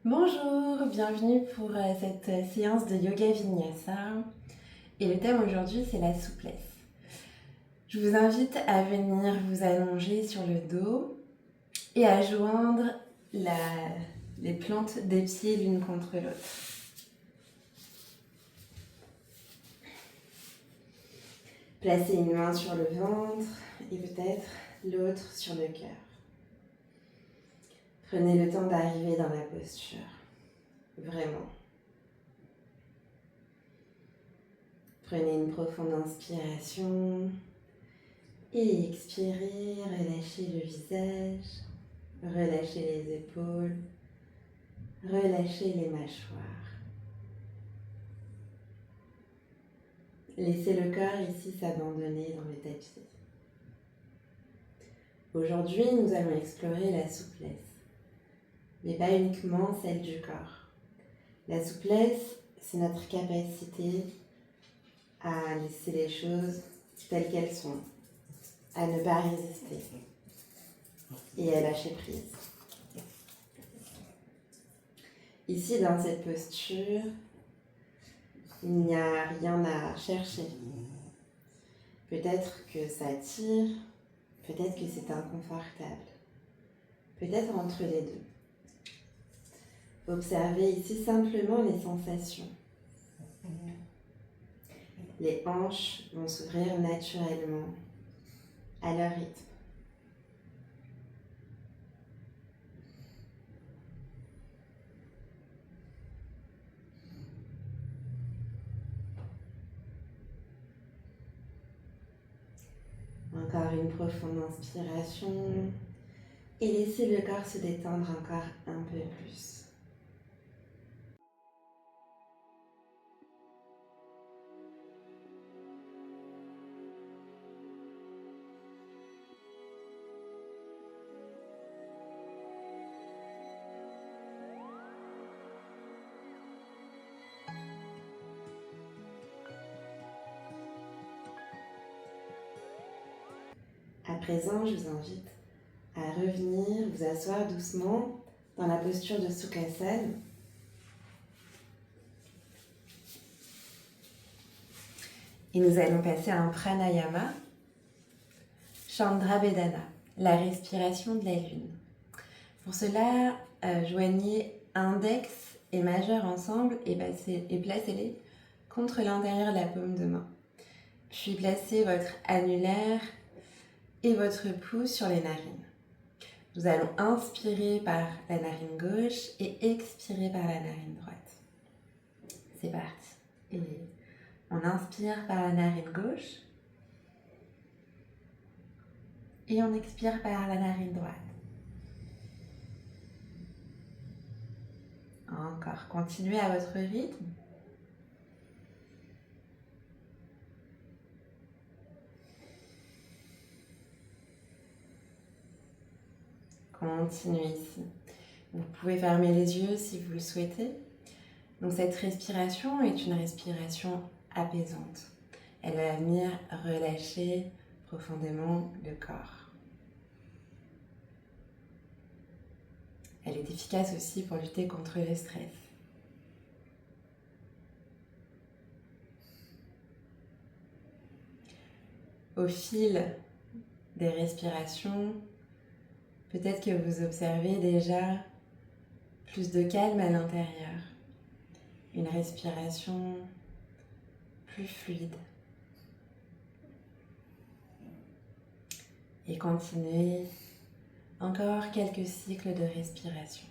Bonjour, bienvenue pour cette séance de Yoga Vinyasa. Et le thème aujourd'hui, c'est la souplesse. Je vous invite à venir vous allonger sur le dos et à joindre les plantes des pieds l'une contre l'autre. Placez une main sur le ventre et peut-être l'autre sur le cœur. Prenez le temps d'arriver dans la posture, vraiment. Prenez une profonde inspiration et expirez, relâchez le visage, relâchez les épaules, relâchez les mâchoires. Laissez le corps ici s'abandonner dans le tapis. Aujourd'hui, nous allons explorer la souplesse, mais pas uniquement celle du corps. La souplesse, c'est notre capacité à laisser les choses telles qu'elles sont, à ne pas résister et à lâcher prise. Ici, dans cette posture, il n'y a rien à chercher. Peut-être que ça tire, peut-être que c'est inconfortable, peut-être entre les deux. Observez ici simplement les sensations. Les hanches vont s'ouvrir naturellement à leur rythme. Encore une profonde inspiration et laissez le corps se détendre encore un peu plus. À présent, je vous invite à revenir vous asseoir doucement dans la posture de Sukhasana. Et nous allons passer à un pranayama, Chandrabedana, la respiration de la lune. Pour cela, joignez index et majeur ensemble et placez-les contre l'intérieur de la paume de main. Puis placez votre annulaire et votre pouce sur les narines. Nous allons inspirer par la narine gauche et expirer par la narine droite. C'est parti. Et on inspire par la narine gauche et on expire par la narine droite. Encore, continuez à votre rythme. Continuez ici. Vous pouvez fermer les yeux si vous le souhaitez. Donc cette respiration est une respiration apaisante. Elle va venir relâcher profondément le corps. Elle est efficace aussi pour lutter contre le stress. Au fil des respirations, peut-être que vous observez déjà plus de calme à l'intérieur. Une respiration plus fluide. Et continuez encore quelques cycles de respiration.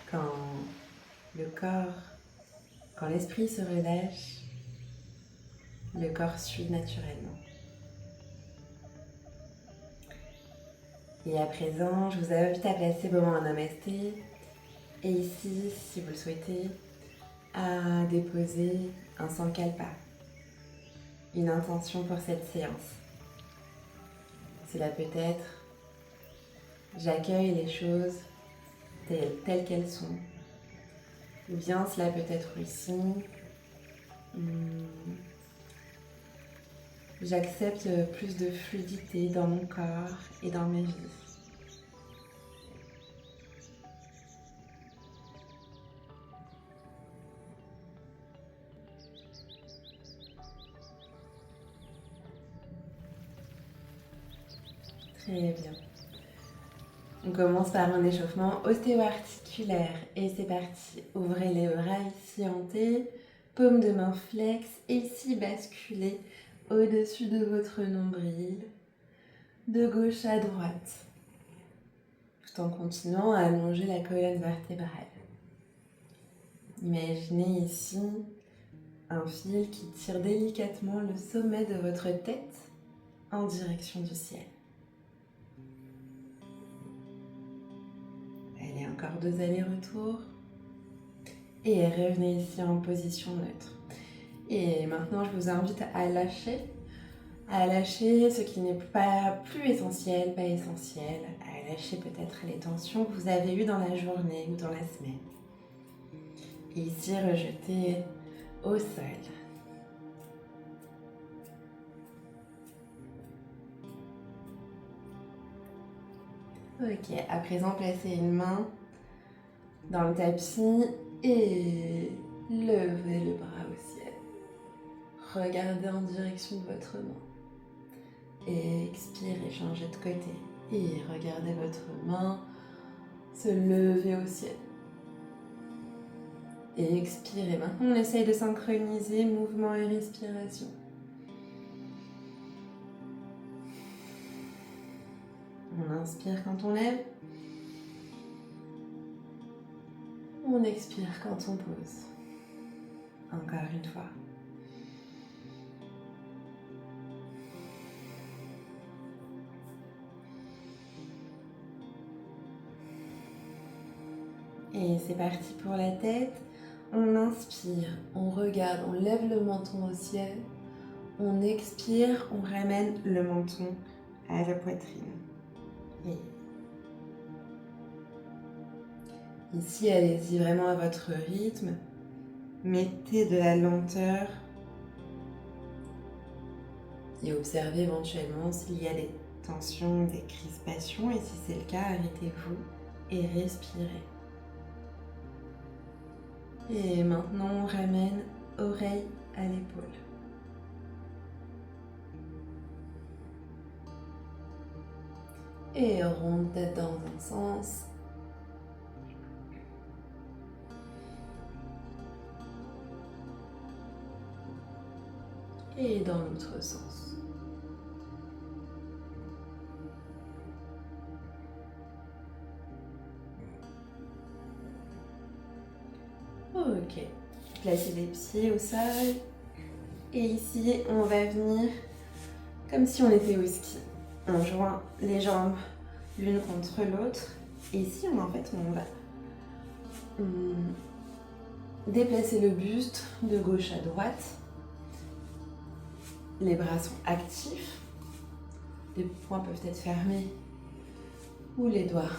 Quand le corps, quand l'esprit se relâche, le corps suit naturellement. Et à présent, je vous invite à placer vos mains en namasté. Et ici, si vous le souhaitez, à déposer un sankalpa, une intention pour cette séance. Cela peut être: j'accueille les choses telles qu'elles sont. Ou bien cela peut être aussi, j'accepte plus de fluidité dans mon corps et dans mes vies. Très bien. On commence par un échauffement ostéo-articulaire et c'est parti. Ouvrez les bras ici en T, paume de main flex et ici basculez au-dessus de votre nombril, de gauche à droite, tout en continuant à allonger la colonne vertébrale. Imaginez ici un fil qui tire délicatement le sommet de votre tête en direction du ciel. Allez, encore 2 allers-retours. Et revenez ici en position neutre. Et maintenant, je vous invite à lâcher ce qui n'est pas plus essentiel, pas essentiel, à lâcher peut-être les tensions que vous avez eues dans la journée ou dans la semaine. Et ici, rejeter au sol. Ok, à présent, placez une main dans le tapis et levez le bras au ciel. Regardez en direction de votre main. Et expirez, changez de côté. Et regardez votre main se lever au ciel. Et expirez. Maintenant, on essaye de synchroniser mouvement et respiration. On inspire quand on lève. On expire quand on pose. Encore une fois. Et c'est parti pour la tête. On inspire, on regarde, on lève le menton au ciel. On expire, on ramène le menton à la poitrine. Et ici, allez-y vraiment à votre rythme. Mettez de la lenteur et observez éventuellement s'il y a des tensions, des crispations. Et si c'est le cas, arrêtez-vous et respirez. Et maintenant, on ramène oreille à l'épaule. Et ronde tête dans un sens. Et dans l'autre sens. Ok. Placez les pieds au sol. Et ici, on va venir comme si on était au ski. On joint les jambes l'une contre l'autre. Et ici, on va déplacer le buste de gauche à droite. Les bras sont actifs. Les poings peuvent être fermés ou les doigts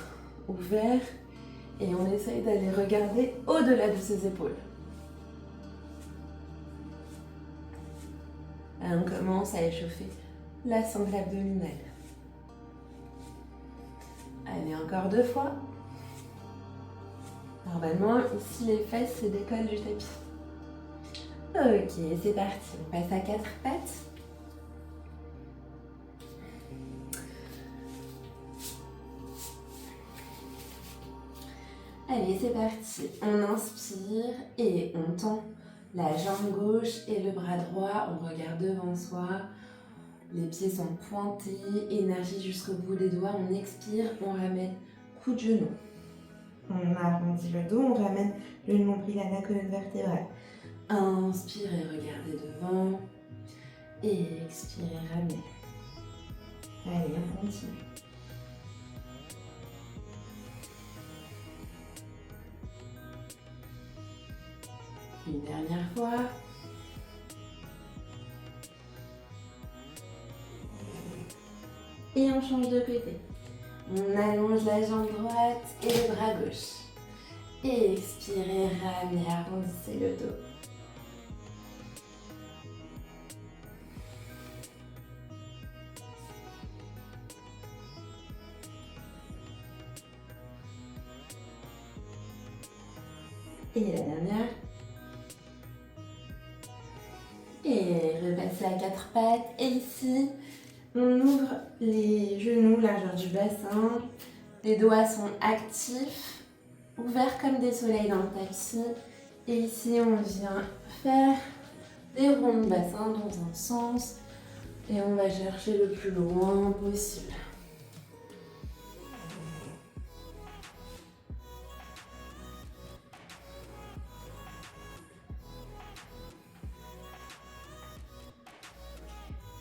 ouverts. Et on essaye d'aller regarder au-delà de ses épaules. On commence à échauffer la sangle abdominale. Allez, encore 2 fois. Normalement, ici, les fesses se décollent du tapis. Ok, c'est parti. On passe à 4 pattes. Allez, c'est parti. On inspire et on tend la jambe gauche et le bras droit. On regarde devant soi. Les pieds sont pointés. Énergie jusqu'au bout des doigts. On expire, on ramène coup de genou. On arrondit le dos, on ramène le nombril à la colonne vertébrale. Inspirez, regardez devant. Et expirez, ramenez. Allez, on continue. Une dernière fois. Et on change de côté. On allonge la jambe droite et le bras gauche. Et expirez, ramenez, arrondissez le dos. Et la dernière. Et repassez à quatre pattes. Et ici, on ouvre les genoux, largeur du bassin. Les doigts sont actifs, ouverts comme des soleils dans le tapis. Et ici, on vient faire des ronds de bassin dans un sens. Et on va chercher le plus loin possible.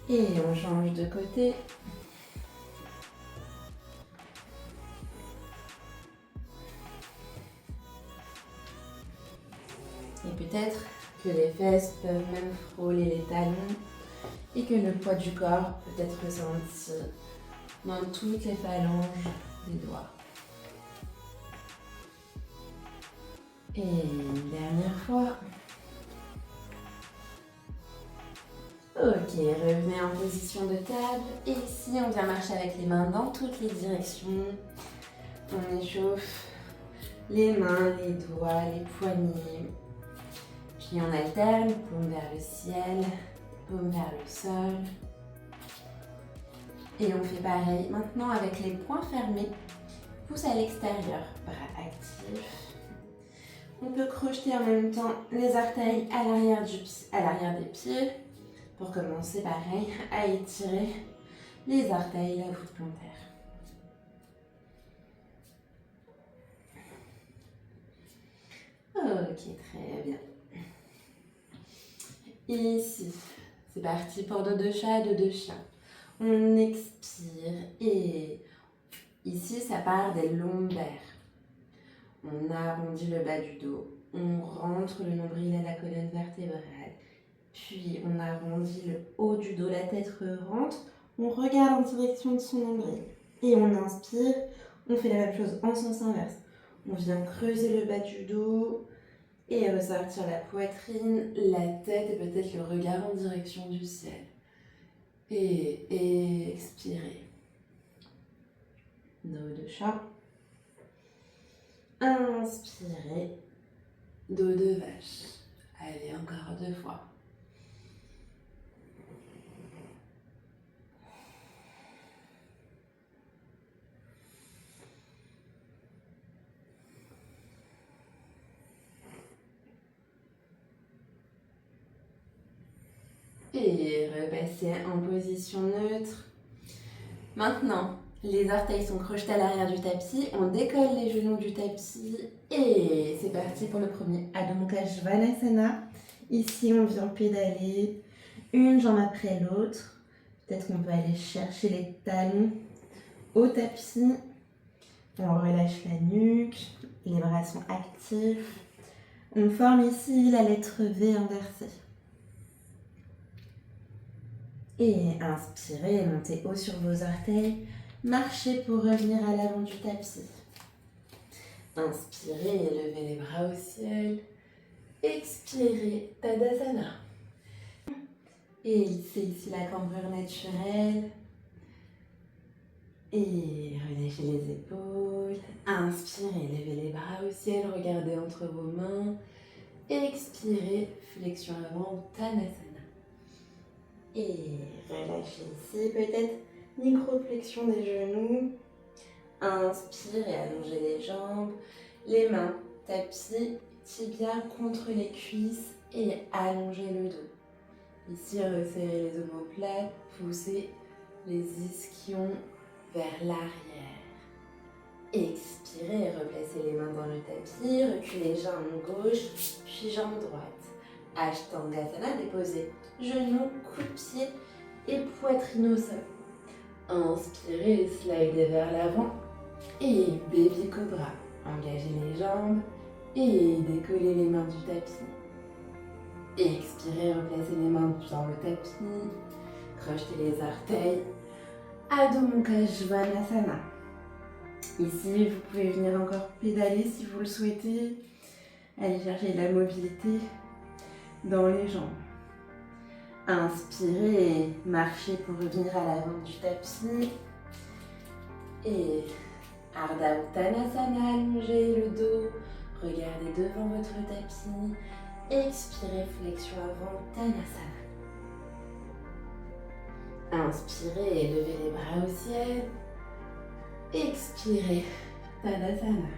Et on change de côté. Et peut-être que les fesses peuvent même frôler les talons et que le poids du corps peut être ressenti dans toutes les phalanges des doigts. Et une dernière fois. Ok, revenez en position de table. Et ici, on vient marcher avec les mains dans toutes les directions. On échauffe les mains, les doigts, les poignets. Puis on alterne, paume vers le ciel, paume vers le sol. Et on fait pareil maintenant avec les poings fermés. Pouce à l'extérieur, bras actifs. On peut crocheter en même temps les orteils à l'arrière des pieds. Pour commencer, pareil, à étirer les orteils, la voûte plantaire. Ok, très bien. Ici, c'est parti pour dos de chat, dos de chien. On expire et ici, ça part des lombaires. On arrondit le bas du dos, on rentre le nombril à la colonne vertébrale. Puis on arrondit le haut du dos, la tête rentre, on regarde en direction de son nombril. Et on inspire, on fait la même chose en sens inverse. On vient creuser le bas du dos et ressortir la poitrine, la tête et peut-être le regard en direction du ciel. Et expirez. Dos de chat. Inspirez. Dos de vache. Allez, encore 2 fois. Et repassez en position neutre. Maintenant, les orteils sont crochetés à l'arrière du tapis. On décolle les genoux du tapis. Et c'est parti pour le premier Adho Mukha Svanasana. Ici, on vient pédaler une jambe après l'autre. Peut-être qu'on peut aller chercher les talons au tapis. On relâche la nuque. Les bras sont actifs. On forme ici la lettre V inversée. Et inspirez, montez haut sur vos orteils. Marchez pour revenir à l'avant du tapis. Inspirez et levez les bras au ciel. Expirez, Tadasana. Et lissez ici la cambrure naturelle. Et relâchez les épaules. Inspirez, levez les bras au ciel, regardez entre vos mains. Expirez, flexion avant, Tanasana. Et relâchez ici, peut-être micro-flexion des genoux. Inspirez, allongez les jambes, les mains, tapis, tibia contre les cuisses et allongez le dos. Ici, resserrez les omoplates, poussez les ischions vers l'arrière. Expirez, replacez les mains dans le tapis, reculez jambes gauche, puis jambe droite. Ashtangasana, déposez genoux, coude de pied et poitrine au sol. Inspirez, slidez vers l'avant et baby cobra. Engagez les jambes et décollez les mains du tapis. Expirez, replacez les mains dans le tapis, crochetez les orteils. Adho Mukha Svanasana. Ici, vous pouvez venir encore pédaler si vous le souhaitez. Aller chercher de la mobilité dans les jambes. Inspirez et marchez pour revenir à l'avant du tapis. Et Ardha Uttanasana, allongez le dos. Regardez devant votre tapis. Expirez, flexion avant, Uttanasana. Inspirez et levez les bras au ciel. Expirez, Tadasana.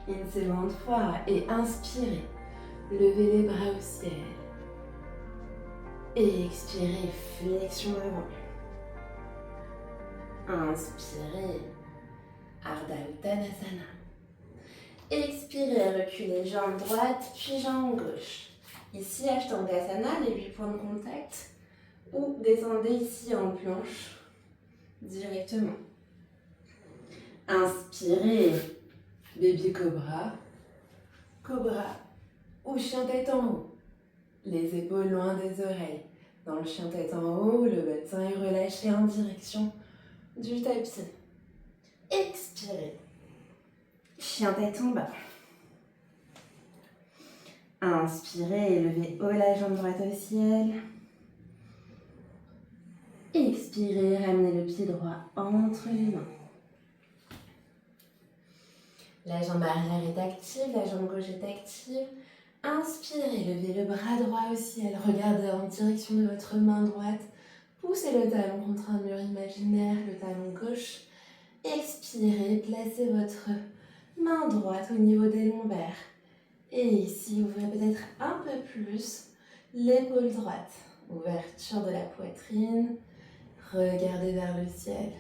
Une seconde fois et inspirez. Levez les bras au ciel. Et expirez, flexion avant. Inspirez, Ardha Uttanasana. Expirez, reculez jambe droite puis jambe gauche. Ici, Ashtangasana, les 8 points de contact. Ou descendez ici en planche directement. Inspirez, baby cobra, cobra ou chien tête en haut. Les épaules loin des oreilles. Dans le chien tête en haut, le bassin est relâché en direction du tapis. Expirez, chien tête en bas. Inspirez et levez haut la jambe droite au ciel. Expirez, ramenez le pied droit entre les mains. La jambe arrière est active, la jambe gauche est active. Inspirez, levez le bras droit au ciel, regardez en direction de votre main droite. Poussez le talon contre un mur imaginaire, le talon gauche. Expirez, placez votre main droite au niveau des lombaires. Et ici, ouvrez peut-être un peu plus l'épaule droite. Ouverture de la poitrine. Regardez vers le ciel.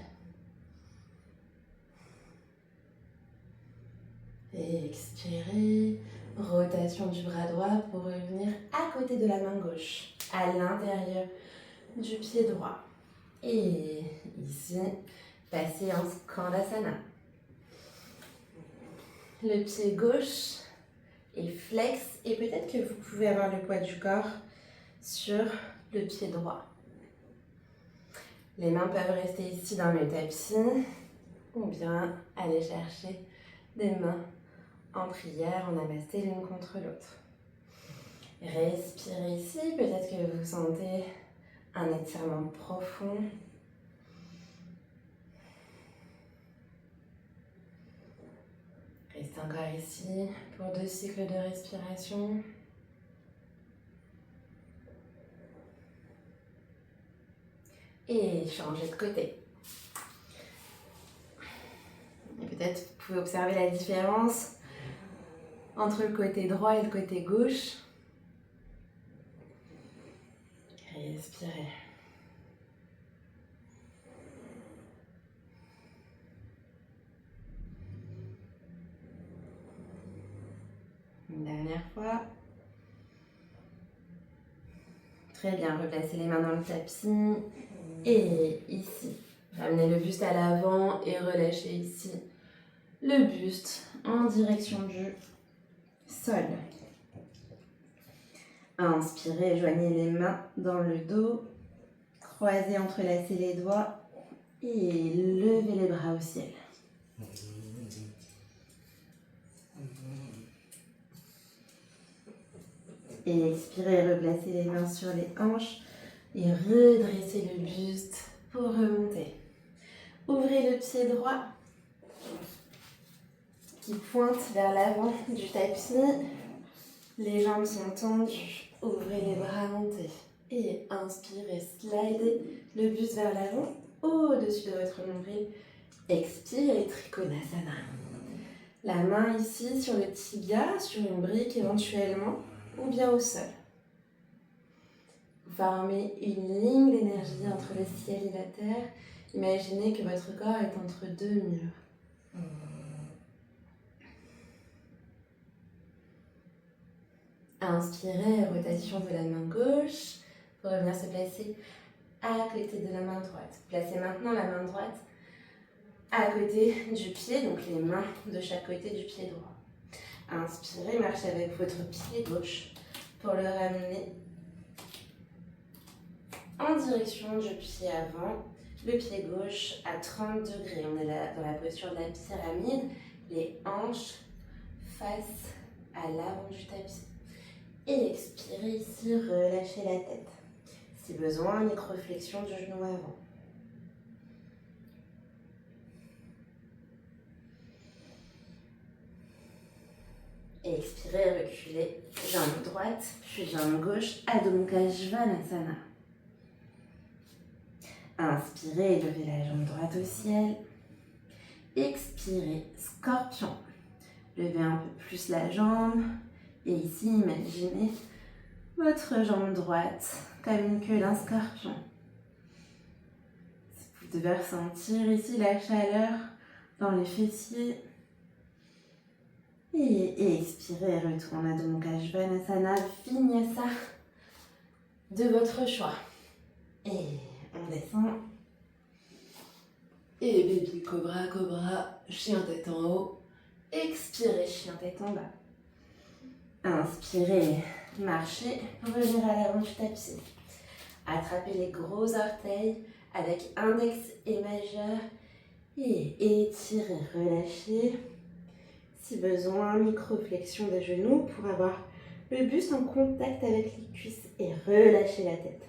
Et expirez. Rotation du bras droit pour revenir à côté de la main gauche, à l'intérieur du pied droit. Et ici, passez en Skandasana. Le pied gauche est flex et peut-être que vous pouvez avoir le poids du corps sur le pied droit. Les mains peuvent rester ici dans le tapis ou bien aller chercher des mains en prière, en namasté l'une contre l'autre. Respirez ici, peut-être que vous sentez un étirement profond. Restez encore ici pour 2 cycles de respiration. Et changez de côté. Et peut-être vous pouvez observer la différence entre le côté droit et le côté gauche. Respirez. Une dernière fois. Très bien, replacez les mains dans le tapis. Et ici, ramenez le buste à l'avant et relâchez ici le buste en direction du sol. Inspirez, joignez les mains dans le dos, croisez, entrelacez les doigts et levez les bras au ciel. Et expirez, replacez les mains sur les hanches et redressez le buste pour remonter. Ouvrez le pied droit qui pointe vers l'avant du tapis. Les jambes sont tendues. Ouvrez les bras, montez. Et inspirez, slidez le buste vers l'avant, au-dessus de votre nombril. Expirez, Trikonasana. La main ici sur le tibia, sur une brique éventuellement, ou bien au sol. Vous formez une ligne d'énergie entre le ciel et la terre. Imaginez que votre corps est entre 2 murs. Inspirez, rotation de la main gauche pour revenir se placer à côté de la main droite. Placez maintenant la main droite à côté du pied, donc les mains de chaque côté du pied droit. Inspirez, marchez avec votre pied gauche pour le ramener en direction du pied avant. le pied gauche à 30 degrés. On est là dans la posture de la pyramide, les hanches face à l'avant du tapis. Et expirez ici, relâchez la tête. Si besoin, micro-flexion du genou avant. Et expirez, reculez, jambe droite, puis jambe gauche, Adho Mukha Svanasana. Inspirez, levez la jambe droite au ciel. Expirez, scorpion. Levez un peu plus la jambe. Et ici, imaginez votre jambe droite comme une queue d'un scorpion. Vous devez ressentir ici la chaleur dans les fessiers. Et expirez, retournez à Adho Mukha Svanasana, Vinyasa de votre choix. Et on descend. Et baby cobra, cobra, chien tête en haut. Expirez, chien tête en bas. Inspirez, marchez, revenir à l'avant du tapis. Attrapez les gros orteils avec index et majeur. Et étirez, relâchez. Si besoin, micro-flexion des genoux pour avoir le buste en contact avec les cuisses et relâchez la tête.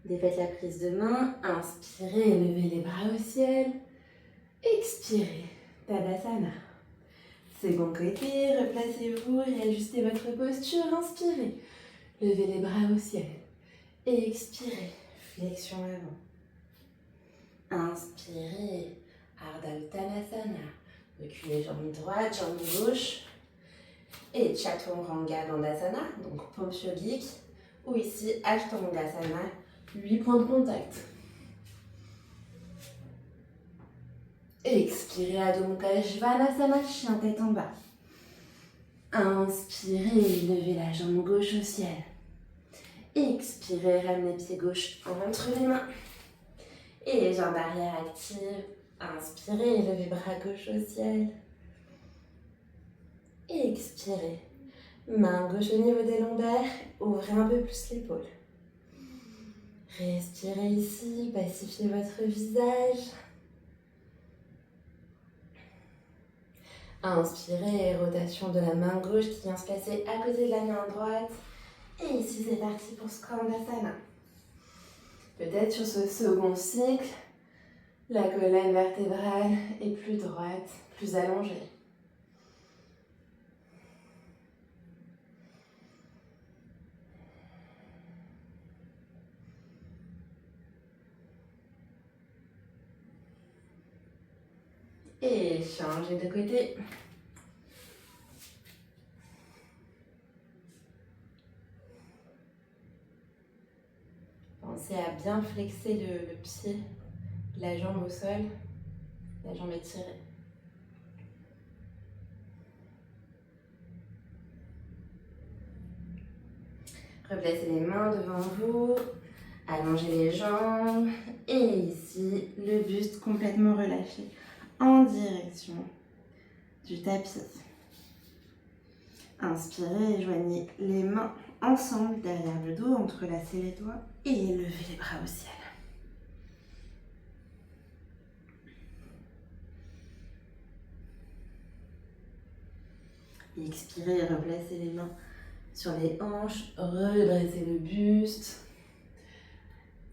Défaites la prise de main, inspirez, levez les bras au ciel. Expirez, Tadasana. Second côté, replacez-vous, réajustez votre posture, inspirez. Levez les bras au ciel. Et expirez, flexion avant. Inspirez, Ardha Uttanasana. Reculez jambe droite, jambe gauche. Et Chaturanga Dandasana, donc pompe yogique. Ou ici, Ashtangasana, 8 points de contact. Expirez, Adho Mukha Svanasana, chien tête en bas. Inspirez, levez la jambe gauche au ciel. Expirez, ramenez pied gauche entre les mains. Et jambe arrière active. Inspirez, levez bras gauche au ciel. Expirez. Main gauche au niveau des lombaires. Ouvrez un peu plus l'épaule. Respirez ici, pacifiez votre visage. Inspirez, rotation de la main gauche qui vient se placer à côté de la main droite. Et ici, c'est parti pour Skandasana. Peut-être sur ce second cycle, la colonne vertébrale est plus droite, plus allongée. Et changez de côté. Pensez à bien flexer le pied, la jambe au sol, la jambe étirée. Replacez les mains devant vous, allongez les jambes et ici, le buste complètement relâché en direction du tapis. Inspirez et joignez les mains ensemble derrière le dos, entrelacez les doigts et levez les bras au ciel. Expirez et replacez les mains sur les hanches, redressez le buste,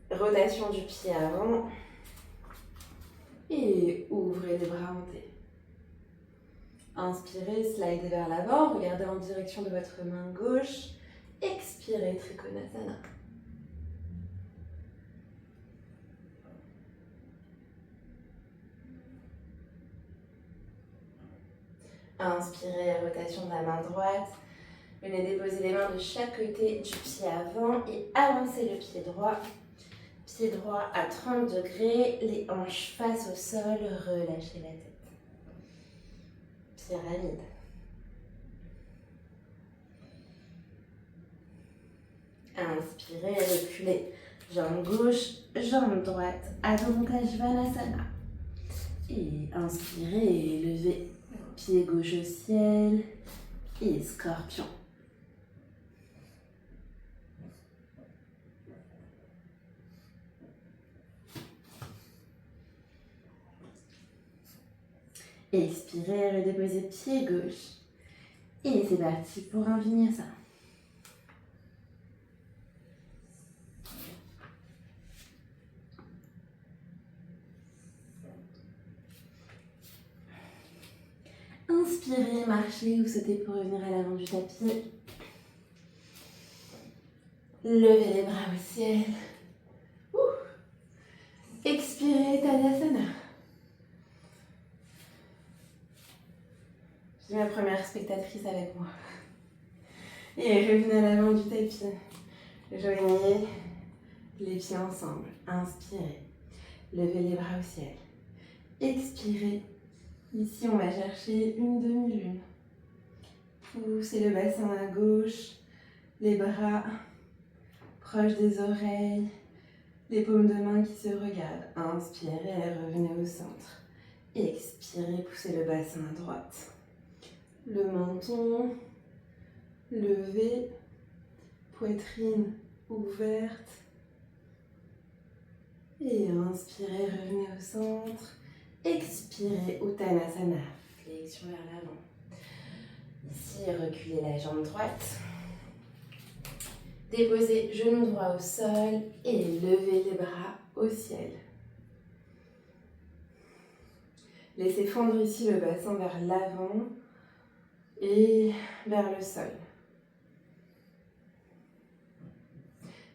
rotation du pied avant et ouvrez les bras montés. Inspirez, slidez vers l'avant, regardez en direction de votre main gauche. Expirez, Trikonasana. Inspirez, rotation de la main droite. Venez déposer les mains de chaque côté du pied avant et avancez le pied droit. Pied droit à 30 degrés, les hanches face au sol, relâchez la tête. Pyramide. Inspirez, reculez. Jambe gauche, jambe droite, Adho Mukha Svanasana. Et inspirez, levez. Pied gauche au ciel et scorpion. Expirez, redéposez pied gauche. Et c'est parti pour un vinyasa. Inspirez, marchez ou sautez pour revenir à l'avant du tapis. Levez les bras au ciel. Expirez, Tadasana. J'ai ma première spectatrice avec moi. Et revenez à l'avant du tapis. Joignez les pieds ensemble. Inspirez. Levez les bras au ciel. Expirez. Ici, on va chercher une demi-lune. Poussez le bassin à gauche. Les bras proches des oreilles. Les paumes de main qui se regardent. Inspirez, revenez au centre. Expirez, poussez le bassin à droite. Le menton levé, poitrine ouverte. Et inspirez, revenez au centre. Expirez, Uttanasana, flexion vers l'avant. Ici, reculez la jambe droite. Déposez genou droit au sol et levez les bras au ciel. Laissez fondre ici le bassin vers l'avant et vers le sol.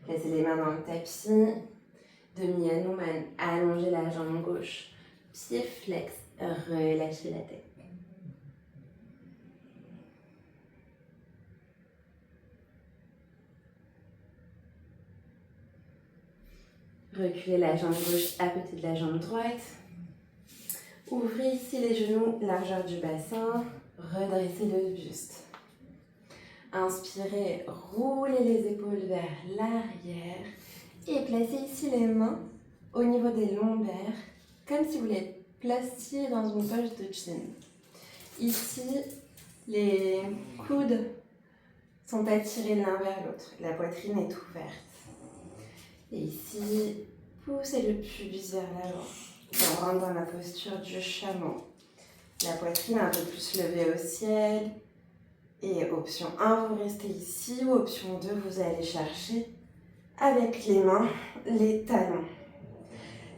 Placez les mains dans le tapis. Demi Hanuman, allongez la jambe gauche. Pied flex, relâchez la tête. Reculez la jambe gauche à côté de la jambe droite. Ouvrez ici les genoux, largeur du bassin. Redressez le buste. Inspirez, roulez les épaules vers l'arrière. Et placez ici les mains au niveau des lombaires, comme si vous les placiez dans une poche de jean. Ici, les coudes sont attirés l'un vers l'autre. La poitrine est ouverte. Et ici, poussez le pubis vers l'avant. On rentre dans la posture du chameau. La poitrine un peu plus levée au ciel. Et option 1, vous restez ici. Ou option 2, vous allez chercher avec les mains les talons.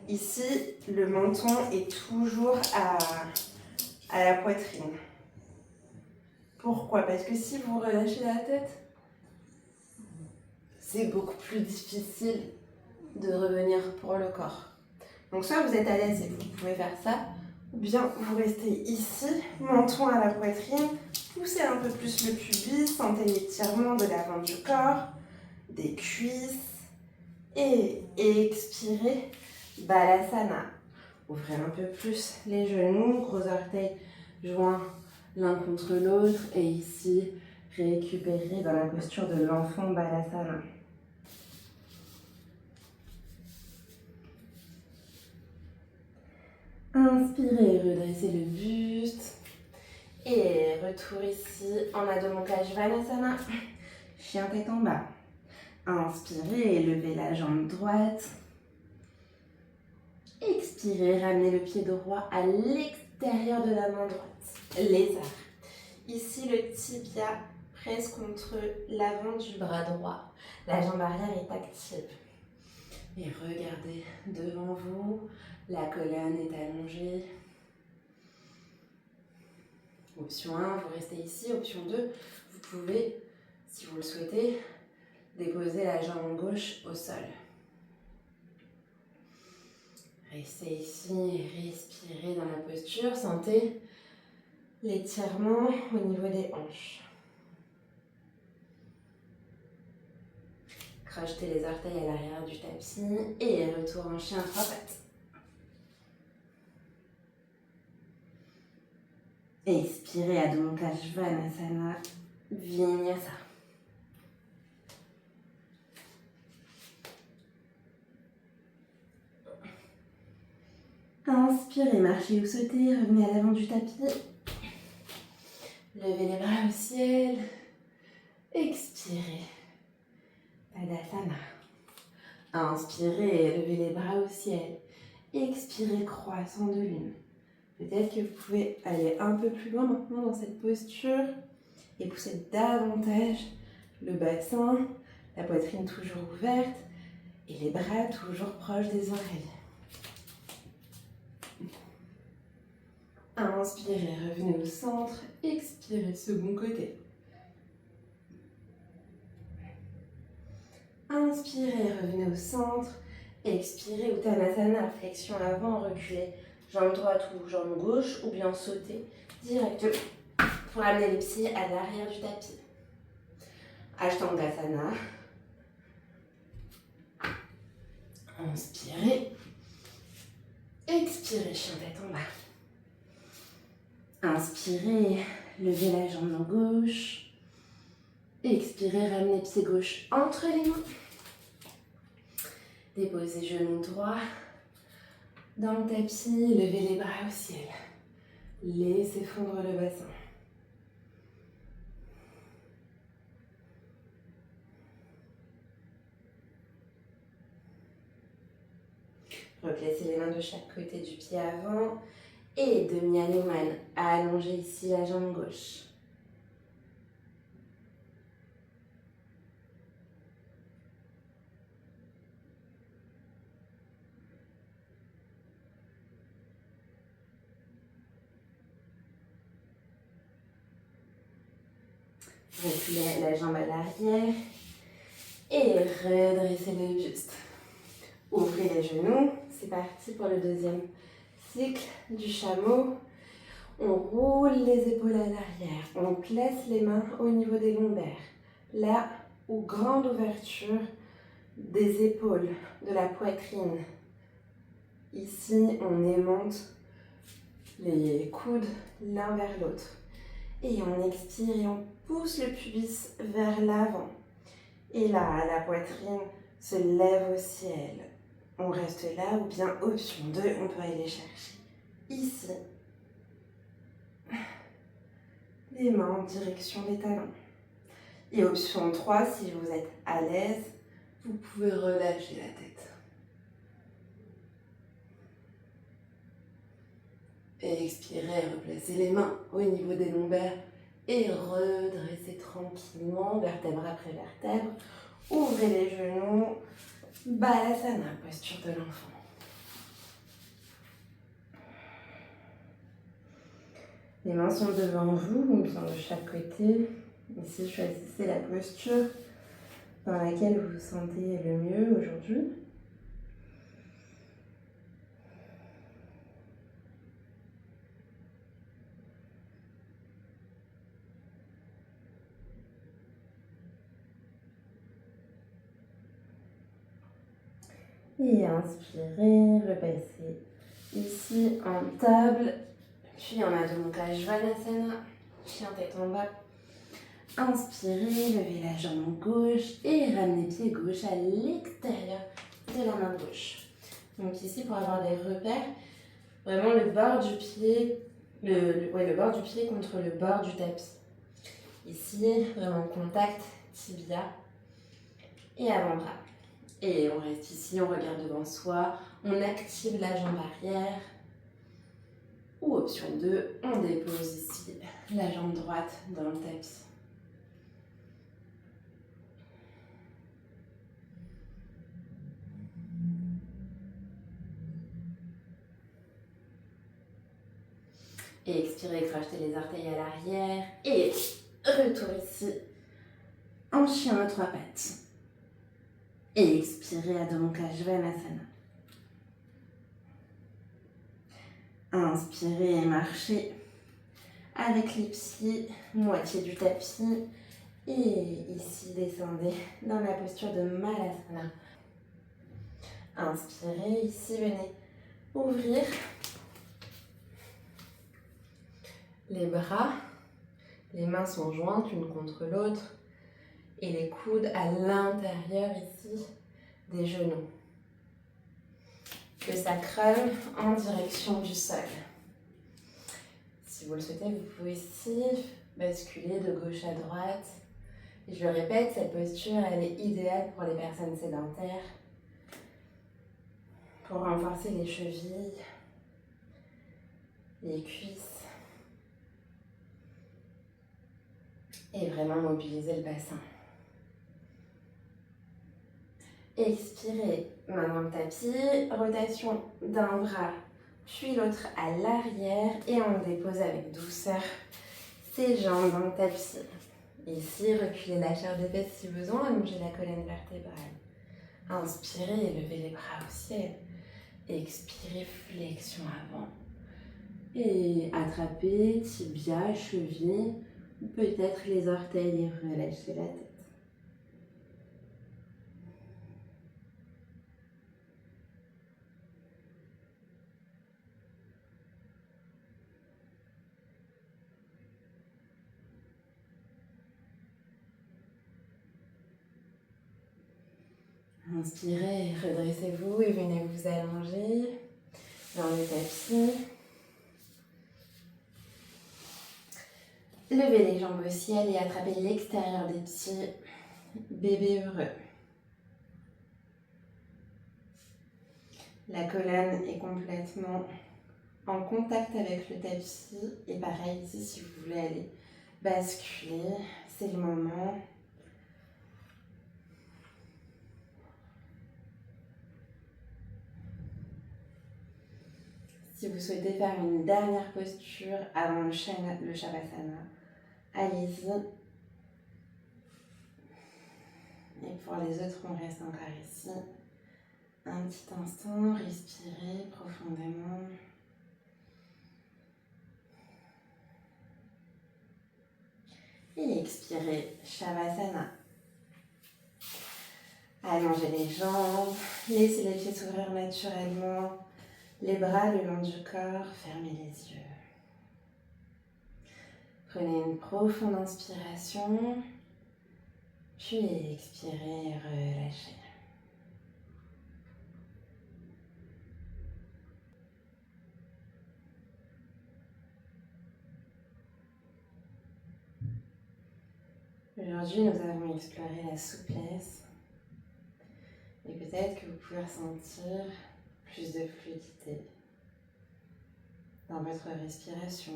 Ici, le menton est toujours à la poitrine. Pourquoi? Parce que si vous relâchez la tête, c'est beaucoup plus difficile de revenir pour le corps. Donc soit vous êtes à l'aise et vous pouvez faire ça, ou bien vous restez ici, menton à la poitrine, poussez un peu plus le pubis, sentez l'étirement de l'avant du corps, des cuisses, et expirez, Balasana. Ouvrez un peu plus les genoux, gros orteils joints l'un contre l'autre, et ici, récupérez dans la posture de l'enfant Balasana. Inspirez, redressez le buste. Et retour ici en Adho Mukha Svanasana. Chien tête en bas. Inspirez et levez la jambe droite. Expirez, ramenez le pied droit à l'extérieur de la main droite. Lézard. Ici, le tibia presse contre l'avant du bras droit. La jambe arrière est active. Et regardez devant vous, la colonne est allongée. Option 1, vous restez ici. Option 2, vous pouvez, si vous le souhaitez, déposer la jambe gauche au sol. Restez ici et respirez dans la posture. Sentez l'étirement au niveau des hanches. Crochetez les orteils à l'arrière du tapis et retour en chien 3 pattes. Expirez, Adho Mukha Svanasana, Vinyasa. Inspirez, marchez ou sautez, revenez à l'avant du tapis. Levez les bras au ciel. Expirez, Tadasana. Inspirez, levez les bras au ciel. Expirez, croissant de lune. Peut-être que vous pouvez aller un peu plus loin maintenant dans cette posture et pousser davantage le bassin, la poitrine toujours ouverte et les bras toujours proches des oreilles. Inspirez, revenez au centre, expirez, second côté. Inspirez, revenez au centre, expirez, Uttanasana, flexion avant, reculez, jambe droite ou jambe gauche, ou bien sauter directement pour amener les pieds à l'arrière du tapis. Ashtangasana. Inspirez, expirez, chien tête en bas. Inspirez, levez la jambe gauche. Expirez, ramenez pied gauche entre les mains. Déposez genou droit dans le tapis, levez les bras au ciel. Laissez fondre le bassin. Replacez les mains de chaque côté du pied avant et demi-hanuman. Allongez ici la jambe gauche. Reculez la jambe à l'arrière et redressez le buste. Ouvrez les genoux, c'est parti pour le deuxième cycle du chameau. On roule les épaules à l'arrière, on place les mains au niveau des lombaires. Là où grande ouverture des épaules, de la poitrine. Ici, on aimante les coudes l'un vers l'autre. Et on expire et on pousse le pubis vers l'avant. Et là, la poitrine se lève au ciel. On reste là ou bien option 2, on peut aller chercher ici. Les mains en direction des talons. Et option 3, si vous êtes à l'aise, vous pouvez relâcher la tête. Et expirez, replacez les mains au niveau des lombaires et redressez tranquillement, vertèbre après vertèbre. Ouvrez les genoux, Balasana, posture de l'enfant. Les mains sont devant vous, ou bien de chaque côté. Ici, choisissez la posture dans laquelle vous vous sentez le mieux aujourd'hui. Et inspirez, repassez ici en table, puis en Adho Mukha Svanasana, chien tête en bas. Inspirez, levez la jambe gauche et ramenez pied gauche à l'extérieur de la main gauche. Donc ici, pour avoir des repères, vraiment le bord du pied, le bord du pied contre le bord du tapis. Ici, vraiment contact tibia et avant-bras. Et on reste ici, on regarde devant soi, on active la jambe arrière. Ou option 2, on dépose ici la jambe droite dans le tapis. Et expirez, crochetez les orteils à l'arrière. Et retour ici en chien à 3 pattes. Et expirez, Adho Mukha Svanasana. Inspirez et marchez avec les pieds, moitié du tapis. Et ici, descendez dans la posture de Malasana. Inspirez, ici, venez ouvrir les bras. Les mains sont jointes l'une contre l'autre. Et les coudes à l'intérieur ici des genoux. Le sacrum en direction du sol. Si vous le souhaitez, vous pouvez ici basculer de gauche à droite. Et je le répète, cette posture, elle est idéale pour les personnes sédentaires, pour renforcer les chevilles les cuisses et vraiment mobiliser le bassin. Expirez, main dans le tapis, rotation d'un bras puis l'autre à l'arrière et on dépose avec douceur ses jambes dans le tapis. Ici, reculez la chair des fesses si besoin, allongez la colonne vertébrale. Inspirez et levez les bras au ciel. Expirez, flexion avant. Et attrapez tibia, cheville, ou peut-être les orteils et relâchez la tête. Inspirez, redressez-vous et venez vous allonger dans le tapis. Levez les jambes au ciel et attrapez l'extérieur des pieds. Bébé heureux. La colonne est complètement en contact avec le tapis. Et pareil ici, si vous voulez aller basculer, c'est le moment. Si vous souhaitez faire une dernière posture avant le Shavasana, allez-y. Et pour les autres, on reste encore ici. Un petit instant, respirez profondément. Et expirez, Shavasana. Allongez les jambes, laissez les pieds s'ouvrir naturellement. Les bras le long du corps, fermez les yeux. Prenez une profonde inspiration, puis expirez, relâchez. Aujourd'hui, nous avons exploré la souplesse et peut-être que vous pouvez ressentir plus de fluidité dans votre respiration,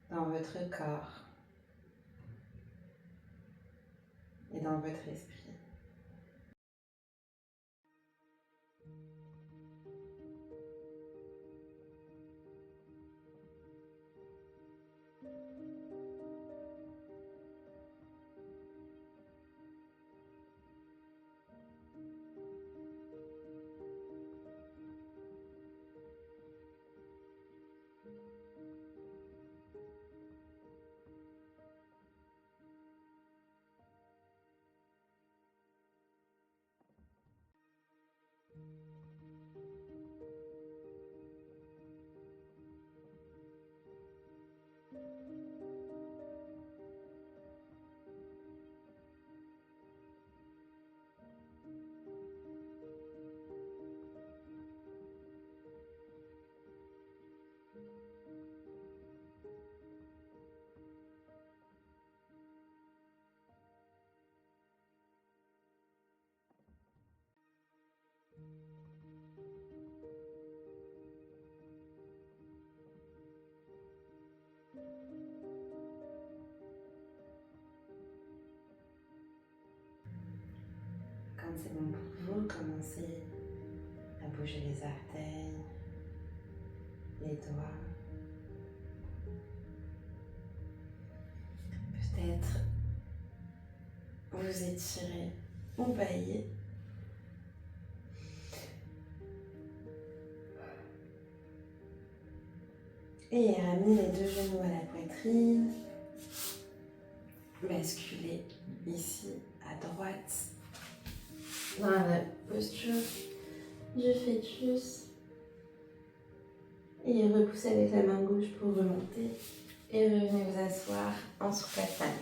dans votre corps et dans votre esprit. Quand c'est bon pour vous, commencez à bouger les orteils, les doigts. Peut-être vous étirez ou baillez. Et ramenez les deux genoux à la poitrine. Basculez ici à droite dans la posture du fœtus. Et repoussez avec la main gauche pour remonter. Et revenez vous asseoir en Sukhasana.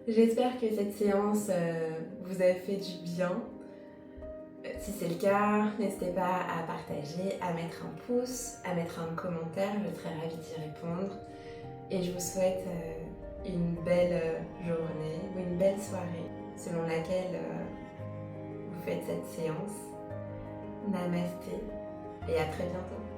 J'espère que cette séance vous a fait du bien. Si c'est le cas, n'hésitez pas à partager, à mettre un pouce, à mettre un commentaire, je serai ravie d'y répondre. Et je vous souhaite une belle journée ou une belle soirée selon laquelle vous faites cette séance. Namasté et à très bientôt.